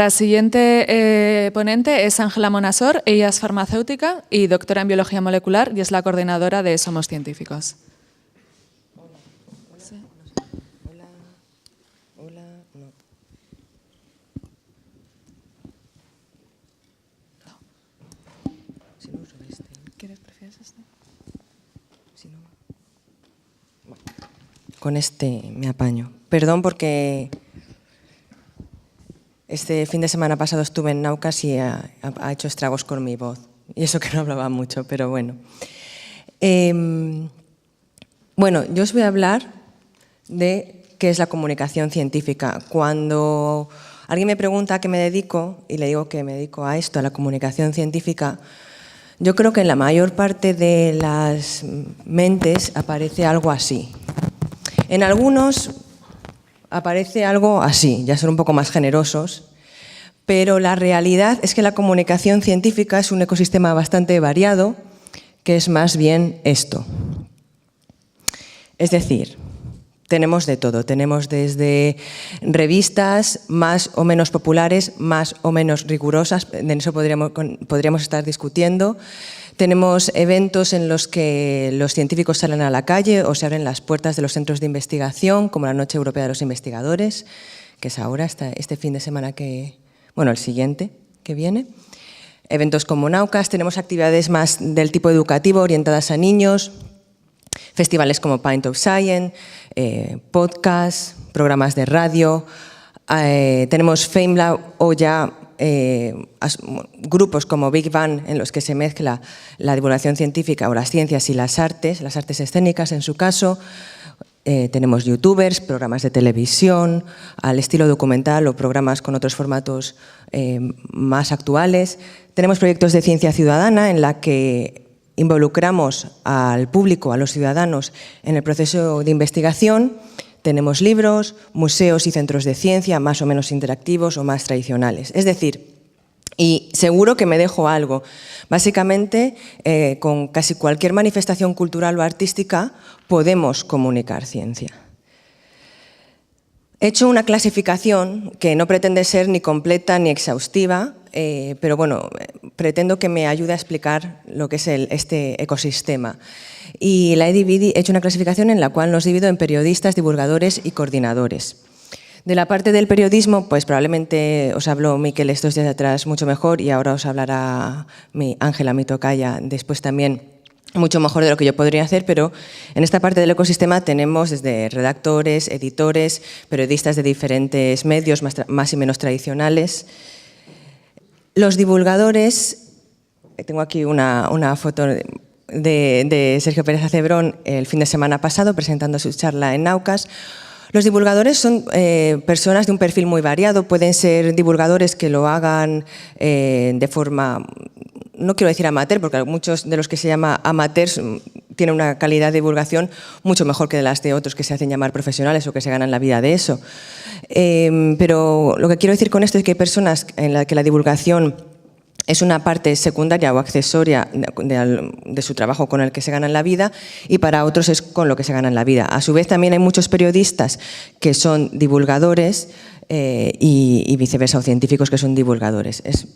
Nuestra siguiente ponente es Ángela Monasor. Ella es farmacéutica y doctora en biología molecular y es la coordinadora de Somos Científicos. Con este me apaño. Perdón porque este fin de semana pasado estuve en Naucas y ha hecho estragos con mi voz. Y eso que no hablaba mucho, pero bueno. Bueno, yo os voy a hablar de qué es la comunicación científica. Cuando alguien me pregunta a qué me dedico y le digo que me dedico a esto, a la comunicación científica, yo creo que en la mayor parte de las mentes aparece algo así. En algunos aparece algo así, ya son un poco más generosos, pero la realidad es que la comunicación científica es un ecosistema bastante variado, que es más bien esto. Es decir, tenemos de todo, tenemos desde revistas más o menos populares, más o menos rigurosas, de eso podríamos estar discutiendo. Tenemos eventos en los que los científicos salen a la calle o se abren las puertas de los centros de investigación, como la Noche Europea de los Investigadores, que es ahora, este fin de semana el siguiente que viene. Eventos como Naucas, tenemos actividades más del tipo educativo orientadas a niños, festivales como Pint of Science, podcasts, programas de radio, tenemos FameLab o ya grupos como Big Bang en los que se mezcla la divulgación científica o las ciencias y las artes escénicas en su caso. Tenemos youtubers, programas de televisión, al estilo documental o programas con otros formatos más actuales. Tenemos proyectos de ciencia ciudadana en la que involucramos al público, a los ciudadanos, en el proceso de investigación. Tenemos libros, museos y centros de ciencia más o menos interactivos o más tradicionales. Es decir, y seguro que me dejo algo, básicamente con casi cualquier manifestación cultural o artística podemos comunicar ciencia. He hecho una clasificación que no pretende ser ni completa ni exhaustiva, pero bueno, pretendo que me ayude a explicar lo que es este ecosistema. Y he hecho una clasificación en la cual nos divido en periodistas, divulgadores y coordinadores. De la parte del periodismo, pues probablemente os habló Miquel estos días atrás mucho mejor y ahora os hablará Ángela, mi tocaya, después también mucho mejor de lo que yo podría hacer, pero en esta parte del ecosistema tenemos desde redactores, editores, periodistas de diferentes medios más y menos tradicionales. Los divulgadores, tengo aquí una foto de Sergio Pérez Acebrón el fin de semana pasado presentando su charla en Naucas. Los divulgadores son personas de un perfil muy variado, pueden ser divulgadores que lo hagan de forma, no quiero decir amateur, porque muchos de los que se llaman amateurs tienen una calidad de divulgación mucho mejor que las de otros que se hacen llamar profesionales o que se ganan la vida de eso. Pero lo que quiero decir con esto es que hay personas en las que la divulgación es una parte secundaria o accesoria de su trabajo con el que se ganan la vida y para otros es con lo que se ganan la vida. A su vez también hay muchos periodistas que son divulgadores y viceversa, o científicos que son divulgadores. Es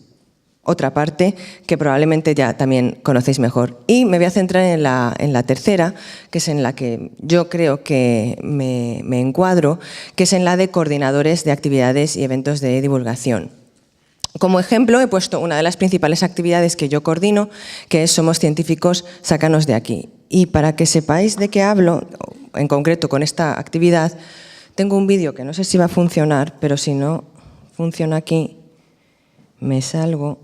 otra parte que probablemente ya también conocéis mejor. Y me voy a centrar en la tercera, que es en la que yo creo que me encuadro, que es en la de coordinadores de actividades y eventos de divulgación. Como ejemplo, he puesto una de las principales actividades que yo coordino, que es Somos Científicos, sácanos de aquí. Y para que sepáis de qué hablo, en concreto con esta actividad, tengo un vídeo que no sé si va a funcionar, pero si no funciona aquí, me salgo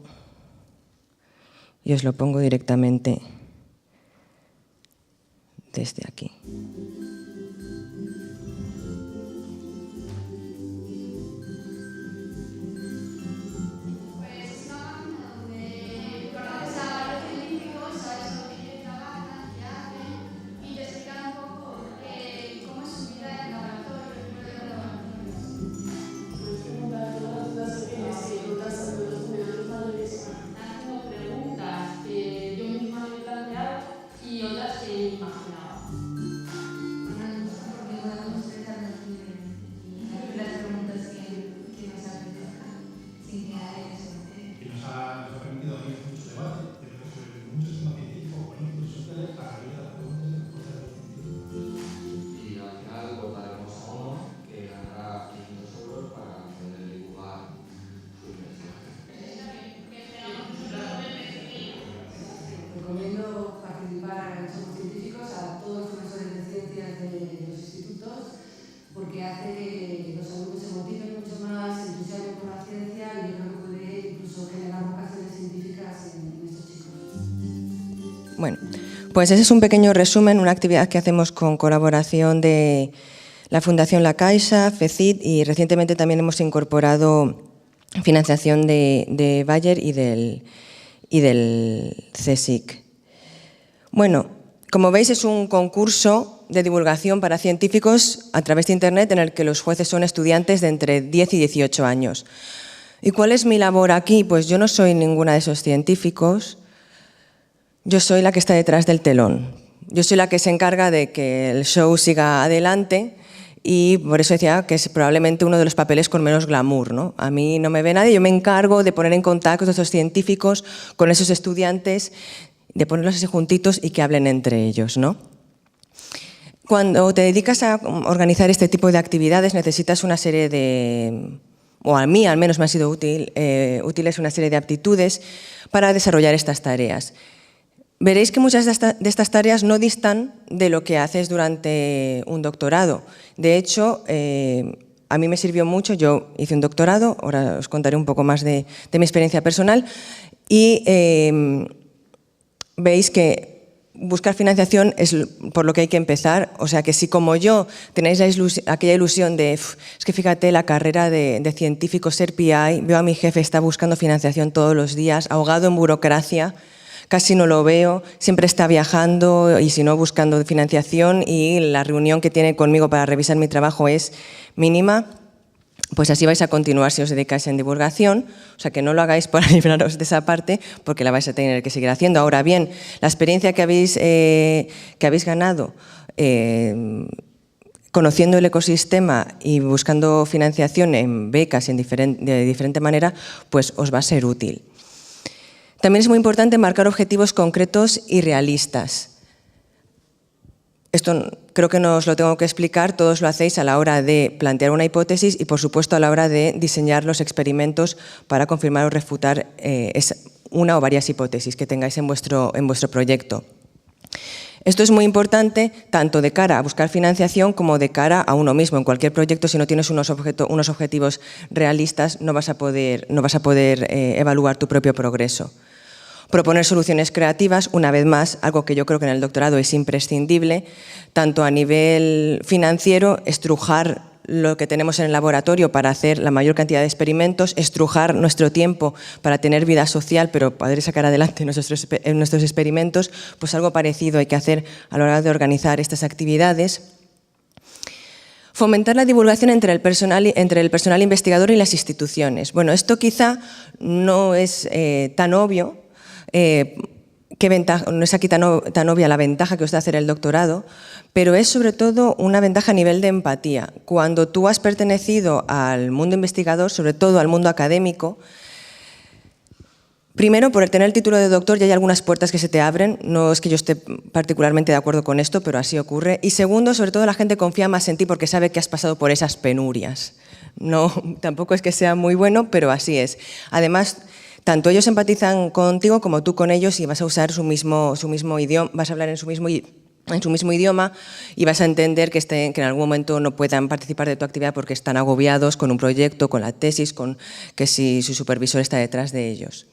y os lo pongo directamente desde aquí. Pues ese es un pequeño resumen, una actividad que hacemos con colaboración de la Fundación La Caixa, FECIT, y recientemente también hemos incorporado financiación de Bayer y del CSIC. Bueno, como veis, es un concurso de divulgación para científicos a través de Internet en el que los jueces son estudiantes de entre 10 y 18 años. ¿Y cuál es mi labor aquí? Pues yo no soy ninguna de esos científicos, yo soy la que está detrás del telón. Yo soy la que se encarga de que el show siga adelante y por eso decía que es probablemente uno de los papeles con menos glamour, ¿no? A mí no me ve nadie, yo me encargo de poner en contacto a esos científicos con esos estudiantes, de ponerlos así juntitos y que hablen entre ellos, ¿no? Cuando te dedicas a organizar este tipo de actividades necesitas una serie de, o a mí al menos me ha sido útiles una serie de aptitudes para desarrollar estas tareas. Veréis que muchas de estas tareas no distan de lo que haces durante un doctorado. De hecho, a mí me sirvió mucho, yo hice un doctorado, ahora os contaré un poco más de mi experiencia personal, y veis que buscar financiación es por lo que hay que empezar, o sea que si como yo tenéis aquella ilusión de es que fíjate la carrera de científico, ser PI, veo a mi jefe está buscando financiación todos los días, ahogado en burocracia, casi no lo veo, siempre está viajando y si no buscando financiación y la reunión que tiene conmigo para revisar mi trabajo es mínima. Pues así vais a continuar si os dedicáis en divulgación, o sea que no lo hagáis para libraros de esa parte porque la vais a tener que seguir haciendo. Ahora bien, la experiencia que habéis ganado conociendo el ecosistema y buscando financiación en becas de diferente manera, pues os va a ser útil. También es muy importante marcar objetivos concretos y realistas. Esto creo que no os lo tengo que explicar, todos lo hacéis a la hora de plantear una hipótesis y, por supuesto, a la hora de diseñar los experimentos para confirmar o refutar una o varias hipótesis que tengáis en vuestro proyecto. Esto es muy importante tanto de cara a buscar financiación como de cara a uno mismo. En cualquier proyecto, si no tienes unos objetivos realistas, no vas a poder evaluar tu propio progreso. Proponer soluciones creativas, una vez más, algo que yo creo que en el doctorado es imprescindible, tanto a nivel financiero, estrujar lo que tenemos en el laboratorio para hacer la mayor cantidad de experimentos, estrujar nuestro tiempo para tener vida social, pero poder sacar adelante nuestros experimentos, pues algo parecido hay que hacer a la hora de organizar estas actividades. Fomentar la divulgación entre el personal investigador y las instituciones. Bueno, esto quizá no es tan obvio, no es aquí tan obvia la ventaja que os da hacer el doctorado, pero es sobre todo una ventaja a nivel de empatía. Cuando tú has pertenecido al mundo investigador, sobre todo al mundo académico, primero, por el tener el título de doctor ya hay algunas puertas que se te abren, no es que yo esté particularmente de acuerdo con esto, pero así ocurre. Y segundo, sobre todo la gente confía más en ti porque sabe que has pasado por esas penurias. No, tampoco es que sea muy bueno, pero así es. Además, tanto ellos empatizan contigo como tú con ellos y vas a usar su mismo idioma, vas a hablar en su mismo idioma y vas a entender que en algún momento no puedan participar de tu actividad porque están agobiados con un proyecto, con la tesis, con que si su supervisor está detrás de ellos.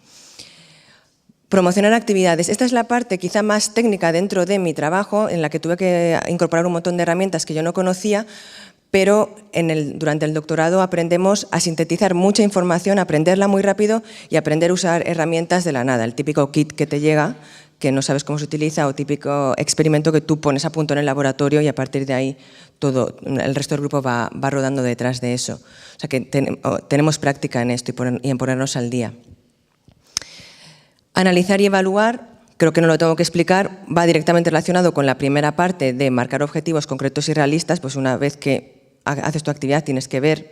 Promocionar actividades. Esta es la parte quizá más técnica dentro de mi trabajo en la que tuve que incorporar un montón de herramientas que yo no conocía, pero durante el doctorado aprendemos a sintetizar mucha información, a aprenderla muy rápido y aprender a usar herramientas de la nada. El típico kit que te llega, que no sabes cómo se utiliza, o típico experimento que tú pones a punto en el laboratorio y a partir de ahí el resto del grupo va rodando detrás de eso. O sea que tenemos práctica en esto y en ponernos al día. Analizar y evaluar. Creo que no lo tengo que explicar, va directamente relacionado con la primera parte de marcar objetivos concretos y realistas, pues una vez que haces tu actividad tienes que ver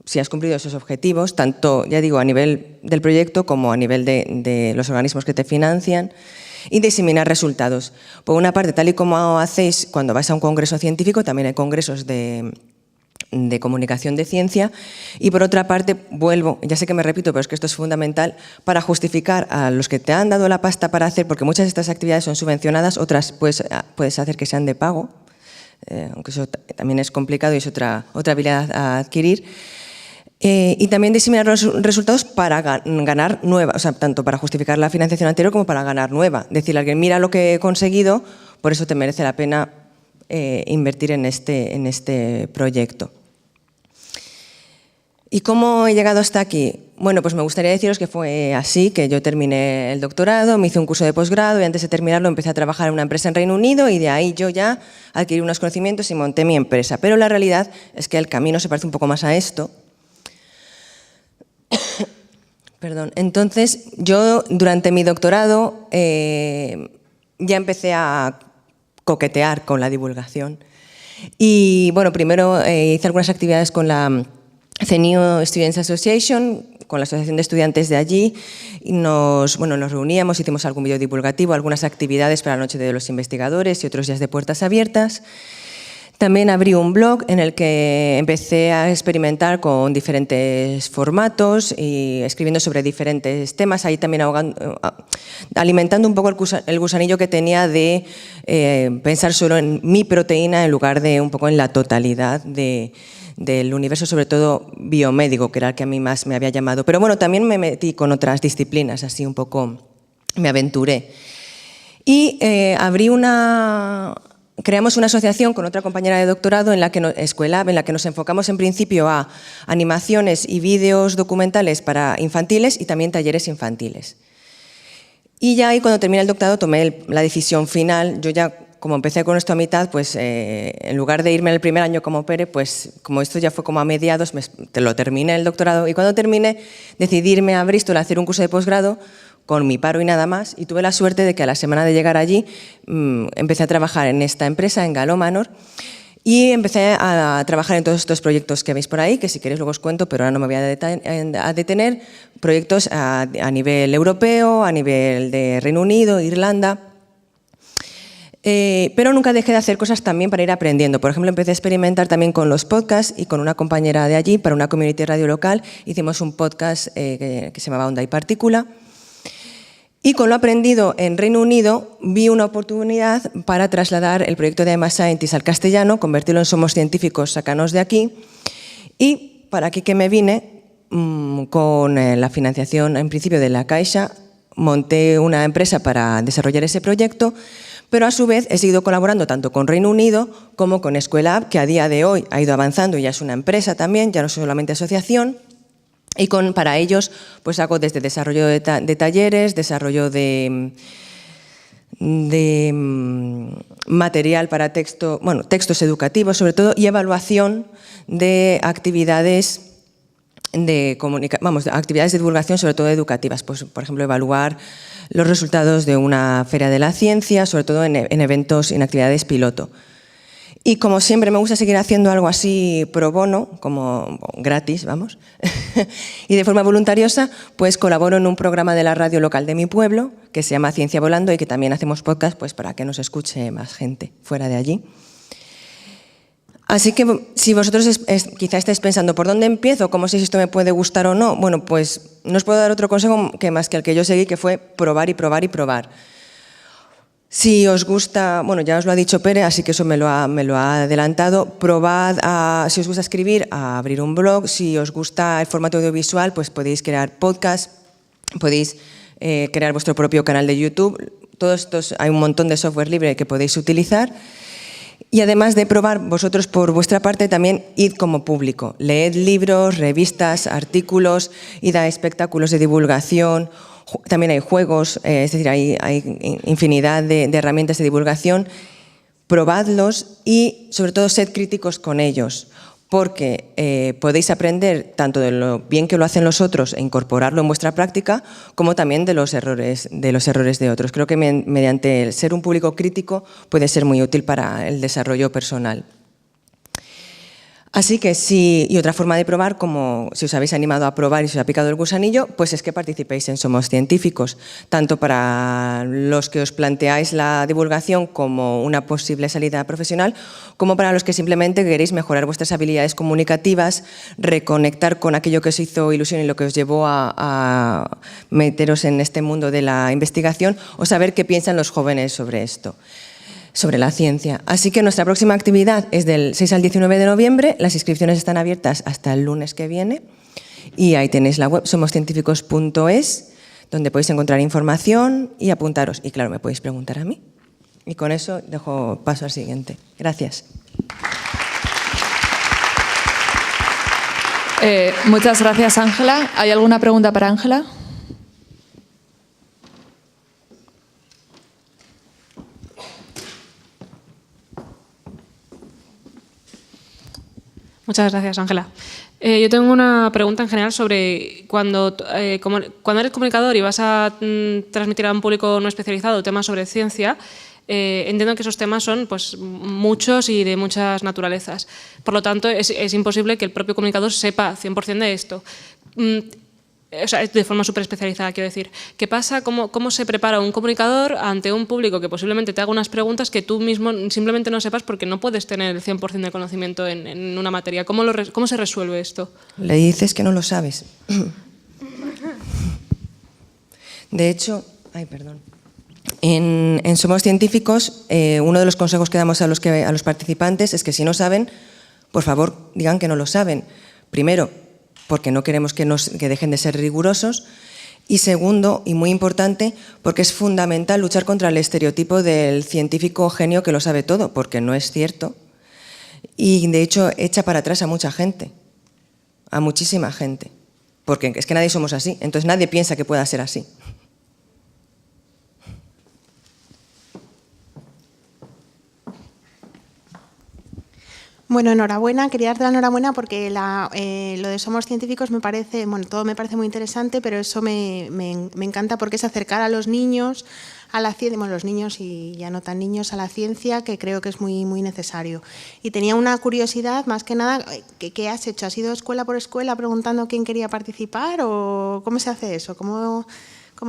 si has cumplido esos objetivos, tanto, ya digo, a nivel del proyecto como a nivel de los organismos que te financian, y diseminar resultados. Por una parte, tal y como hacéis cuando vais a un congreso científico, también hay congresos de comunicación de ciencia, y por otra parte, vuelvo, ya sé que me repito, pero es que esto es fundamental, para justificar a los que te han dado la pasta para hacer, porque muchas de estas actividades son subvencionadas, otras puedes hacer que sean de pago, aunque eso también es complicado y es otra habilidad a adquirir. Y también diseminar los resultados para ganar nueva, o sea, tanto para justificar la financiación anterior como para ganar nueva. Decirle a alguien, mira lo que he conseguido, por eso te merece la pena invertir en este proyecto. ¿Y cómo he llegado hasta aquí? Bueno, pues me gustaría deciros que fue así, que yo terminé el doctorado, me hice un curso de posgrado y antes de terminarlo empecé a trabajar en una empresa en Reino Unido y de ahí yo ya adquirí unos conocimientos y monté mi empresa. Pero la realidad es que el camino se parece un poco más a esto. Perdón. Entonces, yo durante mi doctorado ya empecé a coquetear con la divulgación. Y bueno, primero hice algunas actividades con la CNU Students Association, con la asociación de estudiantes de allí, y nos reuníamos, hicimos algún vídeo divulgativo, algunas actividades para la Noche de los Investigadores y otros días de puertas abiertas. También abrí un blog en el que empecé a experimentar con diferentes formatos y escribiendo sobre diferentes temas, ahí también alimentando un poco el gusanillo que tenía de pensar solo en mi proteína en lugar de un poco en la totalidad del universo, sobre todo biomédico, que era el que a mí más me había llamado. Pero bueno, también me metí con otras disciplinas, así un poco me aventuré. Y creamos una asociación con otra compañera de doctorado en la que nos enfocamos en principio a animaciones y vídeos documentales para infantiles y también talleres infantiles. Y ya ahí cuando terminé el doctorado tomé la decisión final. Yo ya, como empecé con esto a mitad, pues en lugar de irme en el primer año como PERE, pues como esto ya fue como a mediados, lo terminé el doctorado y cuando terminé decidí irme a Bristol a hacer un curso de posgrado con mi paro y nada más, y tuve la suerte de que a la semana de llegar allí empecé a trabajar en esta empresa, en Galo Manor, y empecé a trabajar en todos estos proyectos que veis por ahí, que si queréis luego os cuento, pero ahora no me voy a detener, proyectos a nivel europeo, a nivel de Reino Unido, Irlanda. Pero nunca dejé de hacer cosas también para ir aprendiendo. Por ejemplo, empecé a experimentar también con los podcasts y con una compañera de allí, para una community radio local, hicimos un podcast que se llamaba Onda y Partícula. Y con lo aprendido en Reino Unido, vi una oportunidad para trasladar el proyecto de I'm a Scientist al castellano, convertirlo en Somos Científicos, sácanos de aquí. Y para aquí que me vine, con la financiación en principio de la Caixa, monté una empresa para desarrollar ese proyecto, pero a su vez he seguido colaborando tanto con Reino Unido como con Escuela App, que a día de hoy ha ido avanzando y ya es una empresa también, ya no es solamente asociación. Y para ellos pues hago desde desarrollo de talleres, desarrollo de material para textos educativos sobre todo, y evaluación de actividades actividades de divulgación, sobre todo educativas. Pues, por ejemplo, evaluar los resultados de una feria de la ciencia, sobre todo en eventos, en actividades piloto. Y como siempre me gusta seguir haciendo algo así pro bono, como gratis, vamos, y de forma voluntariosa, pues colaboro en un programa de la radio local de mi pueblo, que se llama Ciencia Volando y que también hacemos podcast pues, para que nos escuche más gente fuera de allí. Así que si vosotros quizá estáis pensando, ¿por dónde empiezo? ¿Cómo sé si esto me puede gustar o no? Bueno, pues no os puedo dar otro consejo que más que el que yo seguí, que fue probar y probar y probar. Si os gusta, bueno, ya os lo ha dicho Pere, así que eso me lo ha adelantado, probad, si os gusta escribir, a abrir un blog. Si os gusta el formato audiovisual, pues podéis crear podcast, podéis crear vuestro propio canal de YouTube. Todos estos, hay un montón de software libre que podéis utilizar. Y además de probar, vosotros por vuestra parte también id como público. Leed libros, revistas, artículos, id a espectáculos de divulgación. También hay juegos, es decir, hay infinidad de herramientas de divulgación. Probadlos y, sobre todo, sed críticos con ellos, porque podéis aprender tanto de lo bien que lo hacen los otros e incorporarlo en vuestra práctica, como también de los errores de otros. Creo que mediante el ser un público crítico puede ser muy útil para el desarrollo personal. Así que y otra forma de probar, como si os habéis animado a probar y si os ha picado el gusanillo, pues es que participéis en Somos Científicos, tanto para los que os planteáis la divulgación como una posible salida profesional, como para los que simplemente queréis mejorar vuestras habilidades comunicativas, reconectar con aquello que os hizo ilusión y lo que os llevó a meteros en este mundo de la investigación, o saber qué piensan los jóvenes sobre esto, sobre la ciencia. Así que nuestra próxima actividad es del 6 al 19 de noviembre, las inscripciones están abiertas hasta el lunes que viene Y ahí tenéis la web somoscientificos.es, donde podéis encontrar información y apuntaros. Y claro, me podéis preguntar a mí. Y con eso dejo paso al siguiente. Gracias. Muchas gracias, Ángela. ¿Hay alguna pregunta para Ángela? Muchas gracias, Ángela. Yo tengo una pregunta en general sobre cuando eres comunicador y vas a transmitir a un público no especializado temas sobre ciencia, entiendo que esos temas son pues, muchos y de muchas naturalezas. Por lo tanto, es imposible que el propio comunicador sepa 100% de esto. O sea, de forma súper especializada, quiero decir. ¿Qué pasa? ¿Cómo se prepara un comunicador ante un público que posiblemente te haga unas preguntas que tú mismo simplemente no sepas porque no puedes tener el 100% de conocimiento en una materia? ¿Cómo se resuelve esto? Le dices que no lo sabes. De hecho, en Somos Científicos, uno de los consejos que damos a los participantes es que si no saben, por favor, digan que no lo saben. Primero, porque no queremos que dejen de ser rigurosos, y segundo, y muy importante, porque es fundamental luchar contra el estereotipo del científico genio que lo sabe todo, porque no es cierto, y de hecho echa para atrás a mucha gente, a muchísima gente, porque es que nadie somos así, entonces nadie piensa que pueda ser así. Bueno, enhorabuena, quería darte la enhorabuena porque lo de Somos Científicos me parece, bueno, todo me parece muy interesante, pero eso me encanta porque es acercar a los niños a la ciencia, bueno, los niños y ya no tan niños, a la ciencia, que creo que es muy, muy necesario. Y tenía una curiosidad, más que nada, ¿qué has hecho? ¿Has ido escuela por escuela preguntando quién quería participar o cómo se hace eso? ¿Cómo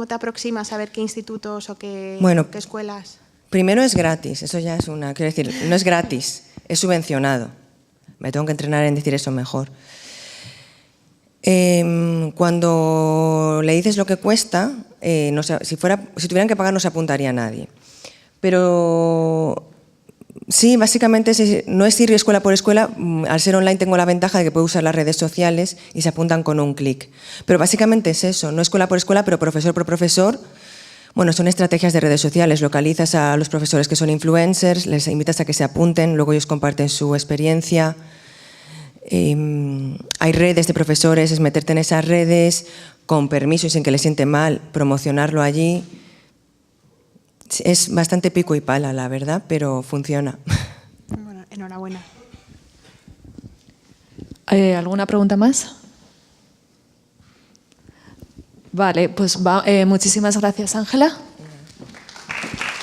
te aproximas a ver qué institutos o qué escuelas? Primero es gratis, eso ya es quiero decir, no es gratis. Es subvencionado. Me tengo que entrenar en decir eso mejor. Cuando le dices lo que cuesta, si tuvieran que pagar no se apuntaría a nadie. Pero sí, básicamente no es ir escuela por escuela. Al ser online tengo la ventaja de que puedo usar las redes sociales y se apuntan con un clic. Pero básicamente es eso, no escuela por escuela, pero profesor por profesor. Bueno, son estrategias de redes sociales, localizas a los profesores que son influencers, les invitas a que se apunten, luego ellos comparten su experiencia. Hay redes de profesores, es meterte en esas redes, con permiso y sin que les siente mal, promocionarlo allí. Es bastante pico y pala, la verdad, pero funciona. Bueno, enhorabuena. ¿Alguna pregunta más? Vale, pues muchísimas gracias, Ángela.